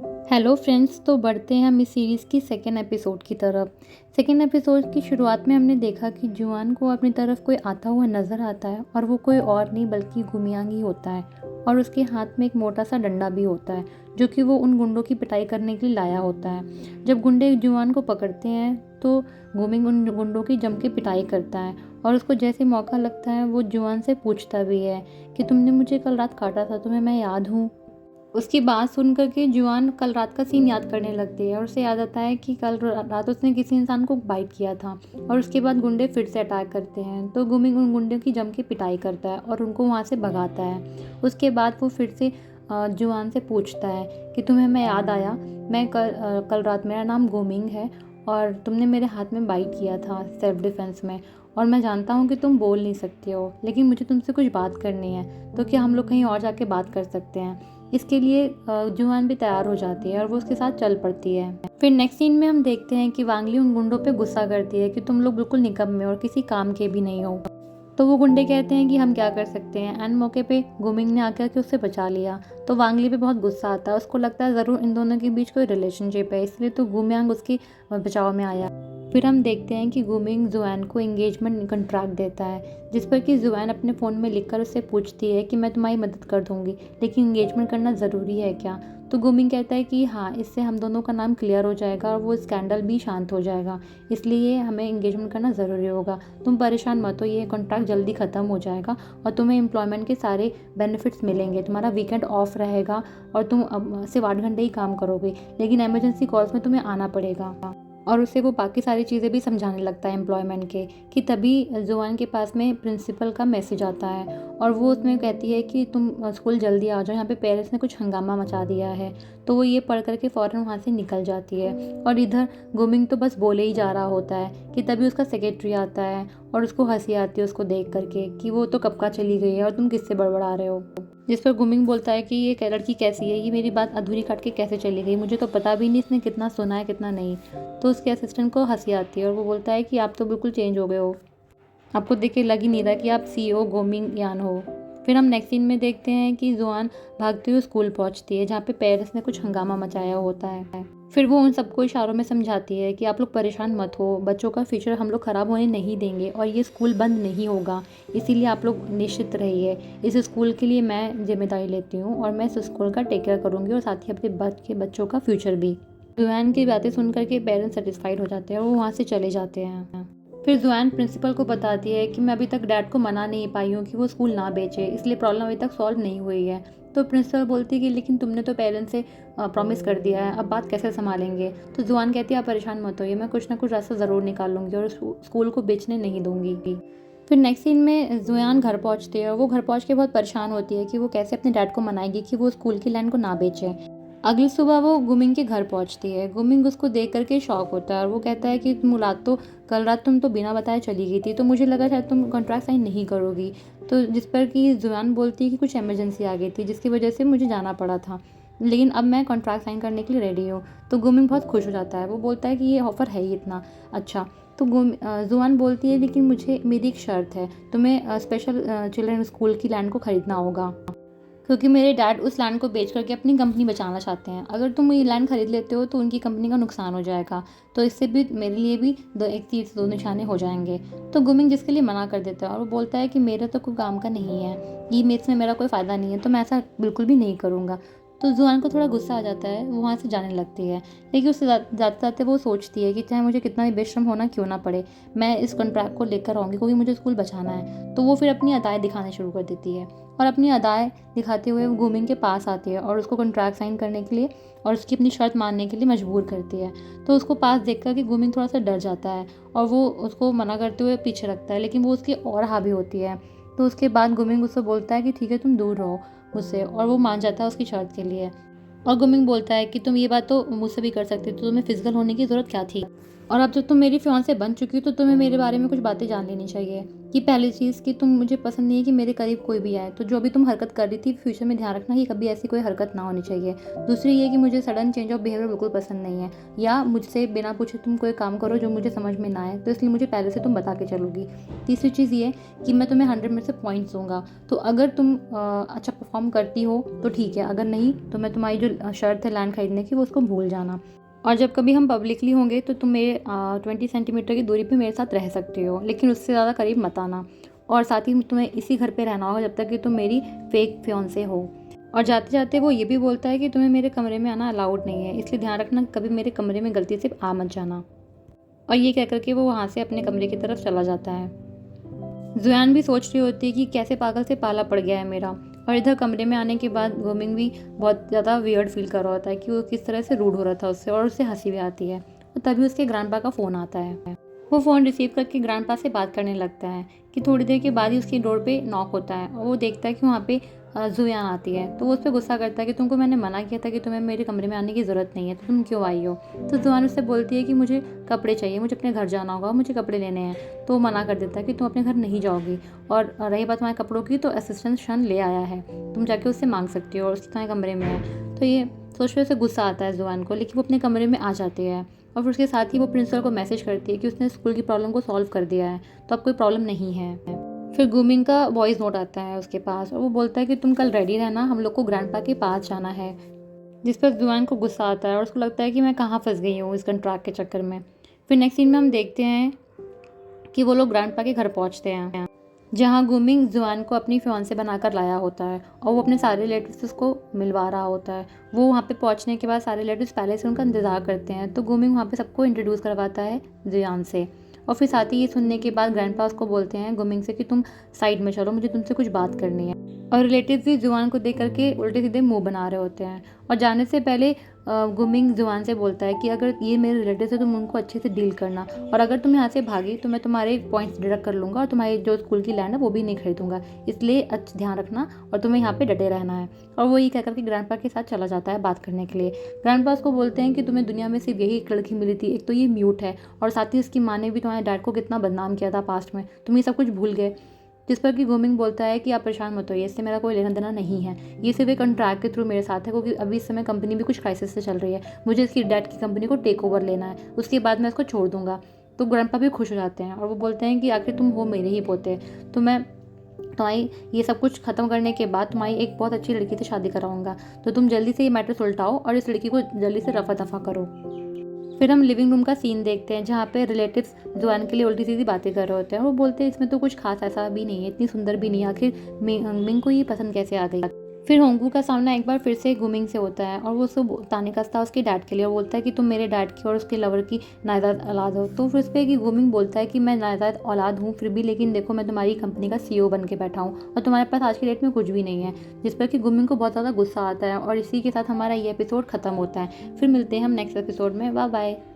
Hello friends, तो बढ़ते हैं हम इस सीरीज़ की सेकेंड एपिसोड की तरफ। सेकेंड एपिसोड की शुरुआत में हमने देखा कि जुआन को अपनी तरफ कोई आता हुआ नज़र आता है और वो कोई और नहीं बल्कि गुमियांग ही होता है और उसके हाथ में एक मोटा सा डंडा भी होता है जो कि वो उन गुंडों की पिटाई करने के लिए लाया होता है। जब गुंडे जुआन को पकड़ते हैं तो गुमिंग उन गुंडों की जम के पिटाई करता है और उसको जैसे मौका लगता है वो जुआन से पूछता भी है कि तुमने मुझे कल रात काटा था, तुम्हें मैं याद हूँ। उसकी बात सुन कर के जुआन कल रात का सीन याद करने लगती है और उसे याद आता है कि कल रात उसने किसी इंसान को बाइट किया था। और उसके बाद गुंडे फिर से अटैक करते हैं तो गुमिंग उन गुंडों की जम के पिटाई करता है और उनको वहाँ से भगाता है। उसके बाद वो फिर से जुआन से पूछता है कि तुम्हें मैं याद आया, मैं कल रात, मेरा नाम गुमिंग है और तुमने मेरे हाथ में बाइट किया था सेल्फ डिफेंस में, और मैं जानता हूँ कि तुम बोल नहीं सकते हो लेकिन मुझे तुमसे कुछ बात करनी है, तो क्या हम लोग कहीं और जाके बात कर सकते हैं। इसके लिए जुहान भी तैयार हो जाती है और वो उसके साथ चल पड़ती है। फिर नेक्स्ट सीन में हम देखते हैं कि वांगली उन गुंडों पे गुस्सा करती है कि तुम लोग बिल्कुल निकम्मे और किसी काम के भी नहीं हो। तो वो गुंडे कहते हैं कि हम क्या कर सकते हैं। एंड मौके पे गुमिंग ने आकर के उससे बचा लिया तो वांगली पे बहुत गुस्सा आता है। उसको लगता है ज़रूर इन दोनों के बीच कोई रिलेशनशिप है, इसलिए तो गुमियांग उसकी बचाव में आया। फिर हम देखते हैं कि गुमिंग जुआन को एंगेजमेंट कॉन्ट्रैक्ट देता है जिस पर कि जुआन अपने फ़ोन में लिखकर उससे पूछती है कि मैं तुम्हारी मदद कर दूंगी लेकिन एंगेजमेंट करना ज़रूरी है क्या। तो गुमिंग कहता है कि हाँ, इससे हम दोनों का नाम क्लियर हो जाएगा और वो स्कैंडल भी शांत हो जाएगा, इसलिए हमें एंगेजमेंट करना ज़रूरी होगा। तुम परेशान मत हो, ये कॉन्ट्रैक्ट जल्दी ख़त्म हो जाएगा और तुम्हें एम्प्लॉयमेंट के सारे बेनिफिट्स मिलेंगे, तुम्हारा वीकेंड ऑफ रहेगा और तुम अब सिर्फ 8 घंटे ही काम करोगे, लेकिन एमरजेंसी कॉल्स में तुम्हें आना पड़ेगा। और उसे वो बाकी सारी चीज़ें भी समझाने लगता है एम्प्लॉयमेंट के। कि तभी जुआन के पास में प्रिंसिपल का मैसेज आता है और वो उसमें कहती है कि तुम स्कूल जल्दी आ जाओ, यहाँ पे पेरेंट्स ने कुछ हंगामा मचा दिया है। तो वो ये पढ़ करके फ़ौरन वहाँ से निकल जाती है और इधर गुमिंग तो बस बोले ही जा रहा होता है कि तभी उसका सेक्रेटरी आता है और उसको हंसी आती है उसको देख करके कि वो तो कब का चली गई है और तुम किससे बड़बड़ा रहे हो। जिस पर गुमिंग बोलता है कि ये लड़की कैसी है, ये मेरी बात अधूरी काट के कैसे चली गई, मुझे तो पता भी नहीं इसने कितना सुना है कितना नहीं। तो उसके असिस्टेंट को हंसी आती है और वो बोलता है कि आप तो बिल्कुल चेंज हो गए हो, आपको देख के लग ही नहीं रहा कि आप सीईओ गोमिंग यान हो। फिर हम नेक्स्ट सीन में देखते हैं कि जुआन भागते हुए स्कूल पहुंचती है जहाँ पे पेरेंट्स ने कुछ हंगामा मचाया होता है। फिर वो उन सबको इशारों में समझाती है कि आप लोग परेशान मत हो, बच्चों का फ्यूचर हम लोग ख़राब होने नहीं देंगे और ये स्कूल बंद नहीं होगा, इसीलिए आप लोग निश्चित रहिए। इस स्कूल के लिए मैं जिम्मेदारी लेती हूँ और मैं इस स्कूल का टेक केयर करूँगी और साथ ही अपने बच्चों का फ्यूचर भी। जुआन की बातें सुन करके पेरेंट्स सेटिस्फाइड हो जाते हैं और वो वहाँ से चले जाते हैं। फिर जुआन प्रिंसिपल को बताती है कि मैं अभी तक डैड को मना नहीं पाई हूँ कि वो स्कूल ना बेचे, इसलिए प्रॉब्लम अभी तक सॉल्व नहीं हुई है। तो प्रिंसिपल बोलती है कि लेकिन तुमने तो पेरेंट्स से प्रॉमिस कर दिया है, अब बात कैसे संभालेंगे। तो जुआन कहती है आप परेशान मत होइए, मैं कुछ ना कुछ रास्ता ज़रूर निकालूंगी और स्कूल को बेचने नहीं दूंगी। फिर नेक्स्ट सीन में जुआन घर पहुंचती है और वो घर पहुंच के बहुत परेशान होती है कि वो कैसे अपने डैड को मनाएगी कि वो स्कूल की लैंड को ना बेचे। अगली सुबह वो गुमिंग के घर पहुंचती है। गुमिंग उसको देख करके शॉक होता है और वो कहता है कि कल रात तुम तो बिना बताए चली गई थी, तो मुझे लगा शायद तुम कॉन्ट्रैक्ट साइन नहीं करोगी। तो जिस पर कि जुआन बोलती है कि कुछ इमरजेंसी आ गई थी जिसकी वजह से मुझे जाना पड़ा था, लेकिन अब मैं कॉन्ट्रैक्ट साइन करने के लिए रेडी हूँ। तो गुमिंग बहुत खुश हो जाता है, वो बोलता है कि ये ऑफ़र है ही इतना अच्छा। तो जुआन बोलती है लेकिन मुझे मेरी एक शर्त है, तुम्हें स्पेशल चिल्ड्रन स्कूल की लैंड को ख़रीदना होगा क्योंकि मेरे डैड उस लैंड को बेच करके अपनी कंपनी बचाना चाहते हैं। अगर तुम ये लैंड खरीद लेते हो तो उनकी कंपनी का नुकसान हो जाएगा, तो इससे भी मेरे लिए भी एक तीर से दो निशाने हो जाएंगे। तो गुमिंग जिसके लिए मना कर देता है और वो बोलता है कि मेरा तो कोई काम का नहीं है, ये इसमें मेरा कोई फ़ायदा नहीं है, तो मैं ऐसा बिल्कुल भी नहीं करूँगा। तो जुआन को थोड़ा गुस्सा आ जाता है, वो वहाँ से जाने लगती है। लेकिन उससे जाते जाते वो सोचती है कि चाहे मुझे कितना भी बेशर्म होना क्यों ना पड़े, मैं इस कॉन्ट्रैक्ट को लेकर आऊँगी क्योंकि मुझे स्कूल बचाना है। तो वो फिर अपनी अदाएँ दिखाने शुरू कर देती है और अपनी अदाएँ दिखाते हुए वो गुमिंग के पास आती है और उसको कॉन्ट्रैक्ट साइन करने के लिए और उसकी अपनी शर्त मानने के लिए मजबूर करती है। तो उसको पास देख कर कि गुमिंग थोड़ा सा डर जाता है और वो उसको मना करते हुए पीछे रखता है, लेकिन वो उसकी और हावी होती है। तो उसके बाद गुमिंग उससे बोलता है कि ठीक है, तुम दूर रहो मुझसे, और वो मान जाता है उसकी शर्त के लिए। और गुमिंग बोलता है कि तुम ये बात तो मुझसे भी कर सकती, तो तुम्हें फिजिकल होने की ज़रूरत क्या थी। और अब जब तुम मेरी फियांसे बन चुकी हो तो तुम्हें मेरे बारे में कुछ बातें जान लेनी चाहिए। कि पहली चीज़ कि तुम मुझे पसंद नहीं है कि मेरे करीब कोई भी आए, तो जो भी तुम हरकत कर रही थी फ्यूचर में ध्यान रखना कि कभी ऐसी कोई हरकत ना होनी चाहिए। दूसरी ये कि मुझे सडन चेंज ऑफ बिहेवियर बिल्कुल पसंद नहीं है, या मुझसे बिना पूछे तुम कोई काम करो जो मुझे समझ में ना आए, तो इसलिए मुझे पहले से तुम बता के चलोगी। तीसरी चीज़ ये कि मैं तुम्हें 100 में से पॉइंट्स दूंगा, तो अगर तुम अच्छा परफॉर्म करती हो तो ठीक है, अगर नहीं तो मैं तुम्हारी जो शर्त है लैंड खरीदने की वो उसको भूल जाना। और जब कभी हम पब्लिकली होंगे तो तुम मेरे 20 सेंटीमीटर की दूरी पे मेरे साथ रह सकते हो, लेकिन उससे ज़्यादा करीब मत आना। और साथ ही तुम्हें इसी घर पे रहना होगा जब तक कि तुम मेरी फेक फियांसे हो। और जाते जाते वो ये भी बोलता है कि तुम्हें मेरे कमरे में आना अलाउड नहीं है, इसलिए ध्यान रखना कभी मेरे कमरे में गलती से आ मत जाना। और ये कह करके वो वहाँ से अपने कमरे की तरफ चला जाता है। जुयान भी सोच रही होती है कि कैसे पागल से पाला पड़ गया है मेरा। और इधर कमरे में आने के बाद गोमिंग भी बहुत ज़्यादा वियर्ड फील कर रहा होता है कि वो किस तरह से रूड हो रहा था उससे, और उससे हंसी भी आती है। और तभी उसके ग्रैंडपा का फ़ोन आता है। वो फ़ोन रिसीव करके ग्रैंडपा से बात करने लगता है कि थोड़ी देर के बाद ही उसकी डोर पे नॉक होता है, और वो देखता है कि वहाँ पे जुयान आती है। तो वो उस पर गुस्सा करता है कि तुमको मैंने मना किया था कि तुम्हें मेरे कमरे में आने की ज़रूरत नहीं है, तो तुम क्यों आई हो। तो जुयान उससे बोलती है कि मुझे कपड़े चाहिए, मुझे अपने घर जाना होगा, मुझे कपड़े लेने हैं। तो वो मना कर देता है कि तुम अपने घर नहीं जाओगी, और रही बात तुम्हारे कपड़ों की, तो असिस्टेंट शन ले आया है, तुम जाके उससे मांग सकती हो, और उसके तुम्हारे कमरे में है। तो ये सोच उसे गुस्सा आता है जुआन को, लेकिन वो अपने कमरे में आ जाती है। और फिर उसके साथ ही वो प्रिंसिपल को मैसेज करती है कि उसने स्कूल की प्रॉब्लम को सॉल्व कर दिया है, तो अब कोई प्रॉब्लम नहीं है। फिर गुमिंग का वॉइस नोट आता है उसके पास, और वो बोलता है कि तुम कल रेडी रहना, हम लोग को ग्रैंडपा के पास जाना है। जिस पर जुआन को गुस्सा आता है और उसको लगता है कि मैं कहाँ फंस गई हूँ इस कॉन्ट्रैक्ट के चक्कर में। फिर नेक्स्ट सीन में हम देखते हैं कि वो लोग ग्रैंडपा के घर पहुँचते हैं, जहाँ गुमिंग जुआन को अपनी फियांसे बनाकर लाया होता है, और वो अपने सारे रिलेटिव्स उसको मिलवा रहा होता है। वो वहाँ पे पहुँचने के बाद सारे रिलेटिव्स पहले से उनका इंतज़ार करते हैं, तो गुमिंग वहाँ पे सबको इंट्रोड्यूस करवाता है जुआन से। और फिर साथ ही ये सुनने के बाद ग्रैंडपा उसको बोलते हैं गुमिंग से कि तुम साइड में चलो, मुझे तुमसे कुछ बात करनी है। और रिलेटिव्स भी जुआन को देख करके उल्टे सीधे मुंह बना रहे होते हैं। और जाने से पहले गुमिंग जुआन से बोलता है कि अगर ये मेरे रिलेटिव्स है, तुम उनको अच्छे से डील करना, और अगर तुम यहाँ से भागी तो मैं तुम्हारे पॉइंट्स डिडक्ट कर लूँगा, और तुम्हारी जो स्कूल की लैंड है वो भी नहीं खरीदूंगा, इसलिए अच्छा ध्यान रखना, और तुम्हें यहाँ पे डटे रहना है। और वो ये कह करके ग्रैंडपा के साथ चला जाता है बात करने के लिए। ग्रैंडपा उसको बोलते हैं कि तुम्हें दुनिया में सिर्फ यही एक लड़की मिली थी, एक तो ये म्यूट है, और साथ ही उसकी माँ ने भी तुम्हारे डैड को कितना बदनाम किया था पास्ट में, तुम ये सब कुछ भूल गए। जिस पर कि गुमिंग बोलता है कि आप परेशान मत होइए, इससे मेरा कोई लेना देना नहीं है, ये सिर्फ एक कॉन्ट्रैक्ट के थ्रू मेरे साथ है, क्योंकि अभी इस समय कंपनी भी कुछ क्राइसिस से चल रही है, मुझे इसकी डैड की कंपनी को टेक ओवर लेना है, उसके बाद मैं इसको छोड़ दूंगा। तो ग्रैंडपा भी खुश हो जाते हैं, और वो बोलते हैं कि आखिर तुम हो मेरे ही पोते, तो मैं तुम्हारी ये सब कुछ खत्म करने के बाद तुम्हारी एक बहुत अच्छी लड़की से शादी कराऊंगा, तो तुम जल्दी से ये मैटर सुलटाओ और इस लड़की को जल्दी से रफा दफा करो। फिर हम लिविंग रूम का सीन देखते हैं, जहाँ पे रिलेटिव्स जुआन के लिए उल्टी सीधी बातें कर रहे होते हैं। वो बोलते हैं इसमें तो कुछ खास ऐसा भी नहीं है, इतनी सुंदर भी नहीं है, आखिर मिंग को ये पसंद कैसे आ गई। फिर होंगू का सामना एक बार फिर से गुमिंग से होता है, और वो उसको ताने कसता है उसके डैड के लिए, और बोलता है कि तुम मेरे डैड की और उसके लवर की नाजायद औलाद हो। तो फिर उस पर कि गुमिंग बोलता है कि मैं नाजायद औलाद हूँ फिर भी, लेकिन देखो मैं तुम्हारी कंपनी का CEO बन के बैठा हूँ, और तुम्हारे पास आज की डेट में कुछ भी नहीं है। जिस पर कि गुमिंग को बहुत ज़्यादा गुस्सा आता है, और इसी के साथ हमारा ये एपिसोड खत्म होता है। फिर मिलते हैं हम नेक्स्ट एपिसोड में। Bye bye.